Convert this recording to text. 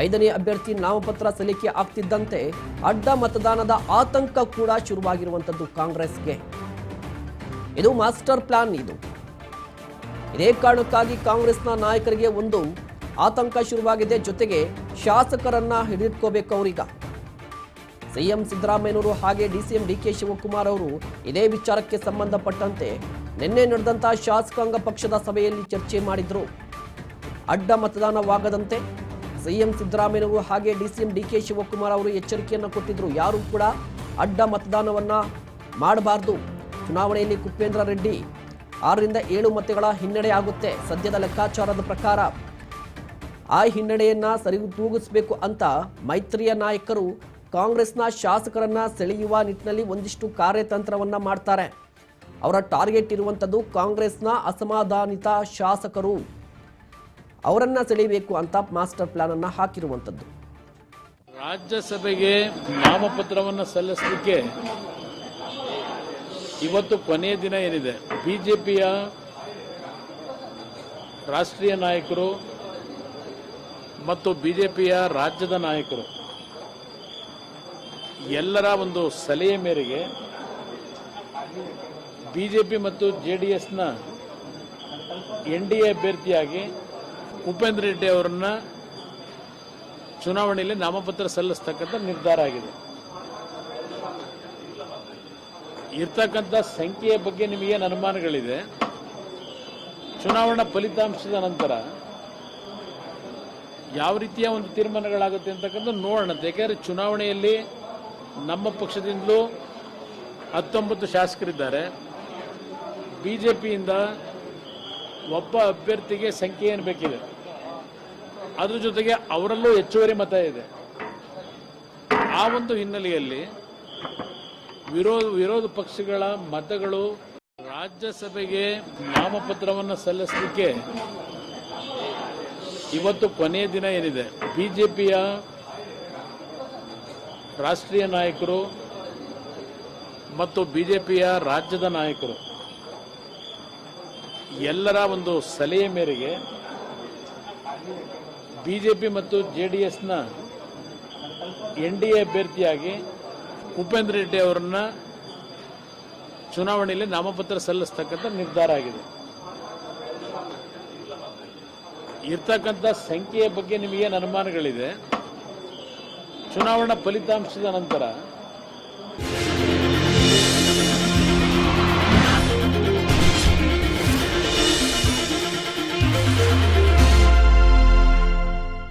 5ನೇ ಅಭ್ಯರ್ಥಿ ನಾಮಪತ್ರ ಸಲ್ಲಿಕೆ ಆಗ್ತಿದ್ದಂತೆ ಅಡ್ಡ ಮತದಾನದ ಆತಂಕ ಕೂಡ ಶುರುವಾಗಿರುವಂತದ್ದು ಕಾಂಗ್ರೆಸ್ಗೆ. ಇದು ಮಾಸ್ಟರ್ ಪ್ಲಾನ್. ಇದೇ ಕಾರಣಕ್ಕಾಗಿ ಕಾಂಗ್ರೆಸ್ನ ನಾಯಕರಿಗೆ ಒಂದು ಆತಂಕ ಶುರುವಾಗಿದೆ. ಜೊತೆಗೆ ಶಾಸಕರನ್ನ ಹಿಡಿದಿಟ್ಕೋಬೇಕು ಅವರೀಗ. ಸಿಎಂ ಸಿದ್ದರಾಮಯ್ಯನವರು ಹಾಗೆ ಡಿಸಿಎಂ ಡಿಕೆ ಶಿವಕುಮಾರ್ ಅವರು ಇದೇ ವಿಚಾರಕ್ಕೆ ಸಂಬಂಧಪಟ್ಟಂತೆ ನಿನ್ನೆ ನಡೆದಂತಹ ಶಾಸಕಾಂಗ ಪಕ್ಷದ ಸಭೆಯಲ್ಲಿ ಚರ್ಚೆ ಮಾಡಿದ್ರು. ಅಡ್ಡ ಮತದಾನವಾಗದಂತೆ ಸಿಎಂ ಸಿದ್ದರಾಮಯ್ಯನವರು ಹಾಗೆ ಡಿಸಿಎಂ ಡಿಕೆ ಶಿವಕುಮಾರ್ ಅವರು ಎಚ್ಚರಿಕೆಯನ್ನು ಕೊಟ್ಟಿದ್ರು. ಯಾರು ಕೂಡ ಅಡ್ಡ ಮತದಾನವನ್ನ ಮಾಡಬಾರದು. ಚುನಾವಣೆಯಲ್ಲಿ ಕುಪೇಂದ್ರ ರೆಡ್ಡಿ 6ರಿಂದ 7 ಮತಗಳ ಹಿನ್ನಡೆ ಆಗುತ್ತೆ ಸದ್ಯದ ಲೆಕ್ಕಾಚಾರದ ಪ್ರಕಾರ. ಆ ಹಿನ್ನಡೆಯನ್ನ ಸರಿದೂಗಿಸಬೇಕು ಅಂತ ಮೈತ್ರಿಯ ನಾಯಕರು ಕಾಂಗ್ರೆಸ್ನ ಶಾಸಕರನ್ನ ಸೆಳೆಯುವ ನಿಟ್ಟಿನಲ್ಲಿ ಒಂದಿಷ್ಟು ಕಾರ್ಯತಂತ್ರವನ್ನ ಮಾಡ್ತಾರೆ. ಅವರ ಟಾರ್ಗೆಟ್ ಇರುವಂಥದ್ದು ಕಾಂಗ್ರೆಸ್ನ ಅಸಮಾಧಾನಿತ ಶಾಸಕರು. ಅವರನ್ನ ಸೆಳೆಯಬೇಕು ಅಂತ ಮಾಸ್ಟರ್ ಪ್ಲಾನ್ ಅನ್ನ ಹಾಕಿರುವಂಥದ್ದು. ರಾಜ್ಯಸಭೆಗೆ ನಾಮಪತ್ರವನ್ನು ಸಲ್ಲಿಸಲಿಕ್ಕೆ ಇವತ್ತು ಕೊನೆಯ ದಿನ ಏನಿದೆ. ಬಿಜೆಪಿಯ ರಾಷ್ಟ್ರೀಯ ನಾಯಕರು ಮತ್ತು ಬಿಜೆಪಿಯ ರಾಜ್ಯದ ನಾಯಕರು ಎಲ್ಲರ ಒಂದು ಸಲಹೆ ಮೇರೆಗೆ ಬಿಜೆಪಿ ಮತ್ತು ಜೆಡಿಎಸ್ನ ಎನ್ಡಿಎ ಅಭ್ಯರ್ಥಿಯಾಗಿ ಉಪೇಂದ್ರ ರೆಡ್ಡಿ ಅವರನ್ನ ಚುನಾವಣೆಯಲ್ಲಿ ನಾಮಪತ್ರ ಸಲ್ಲಿಸ್ತಕ್ಕಂಥ ನಿರ್ಧಾರ ಆಗಿದೆ. ಇರ್ತಕ್ಕಂಥ ಸಂಖ್ಯೆಯ ಬಗ್ಗೆ ನಿಮಗೇನು ಅನುಮಾನಗಳಿದೆ, ಚುನಾವಣಾ ಫಲಿತಾಂಶದ ನಂತರ ಯಾವ ರೀತಿಯ ಒಂದು ತೀರ್ಮಾನಗಳಾಗುತ್ತೆ ಅಂತಕ್ಕಂಥ ನೋಡೋಣ. ಯಾಕೆಂದರೆ ಚುನಾವಣೆಯಲ್ಲಿ ನಮ್ಮ ಪಕ್ಷದಿಂದಲೂ 19 ಶಾಸಕರಿದ್ದಾರೆ. ಬಿಜೆಪಿಯಿಂದ ಒಬ್ಬ ಅಭ್ಯರ್ಥಿಗೆ ಸಂಖ್ಯೆ ಏನು ಬೇಕಿದೆ, ಅದ್ರ ಜೊತೆಗೆ ಅವರಲ್ಲೂ ಹೆಚ್ಚುವರಿ ಮತ ಇದೆ. ಆ ಒಂದು ಹಿನ್ನೆಲೆಯಲ್ಲಿ ವಿರೋಧ ಪಕ್ಷಗಳ ಮತಗಳು ರಾಜ್ಯಸಭೆಗೆ ನಾಮಪತ್ರವನ್ನು ಸಲ್ಲಿಸಲಿಕ್ಕೆ ಇವತ್ತು ಕೊನೆಯ ದಿನ ಏನಿದೆ. ಬಿಜೆಪಿಯ ರಾಷ್ಟ್ರೀಯ ನಾಯಕರು ಮತ್ತು ಬಿಜೆಪಿಯ ರಾಜ್ಯದ ನಾಯಕರು ಎಲ್ಲರ ಒಂದು ಸಲಹೆ ಮೇರೆಗೆ ಬಿಜೆಪಿ ಮತ್ತು ಜೆಡಿಎಸ್ನ ಎನ್ಡಿಎ ಅಭ್ಯರ್ಥಿಯಾಗಿ ಉಪೇಂದ್ರ ರೆಡ್ಡಿ ಅವರನ್ನ ಚುನಾವಣೆಯಲ್ಲಿ ನಾಮಪತ್ರ ಸಲ್ಲಿಸ್ತಕ್ಕಂಥ ನಿರ್ಧಾರ ಆಗಿದೆ. ಇರ್ತಕ್ಕಂಥ ಸಂಖ್ಯೆಯ ಬಗ್ಗೆ ನಿಮಗೇನು ಅನುಮಾನಗಳಿದೆ, ಚುನಾವಣಾ ಫಲಿತಾಂಶದ ನಂತರ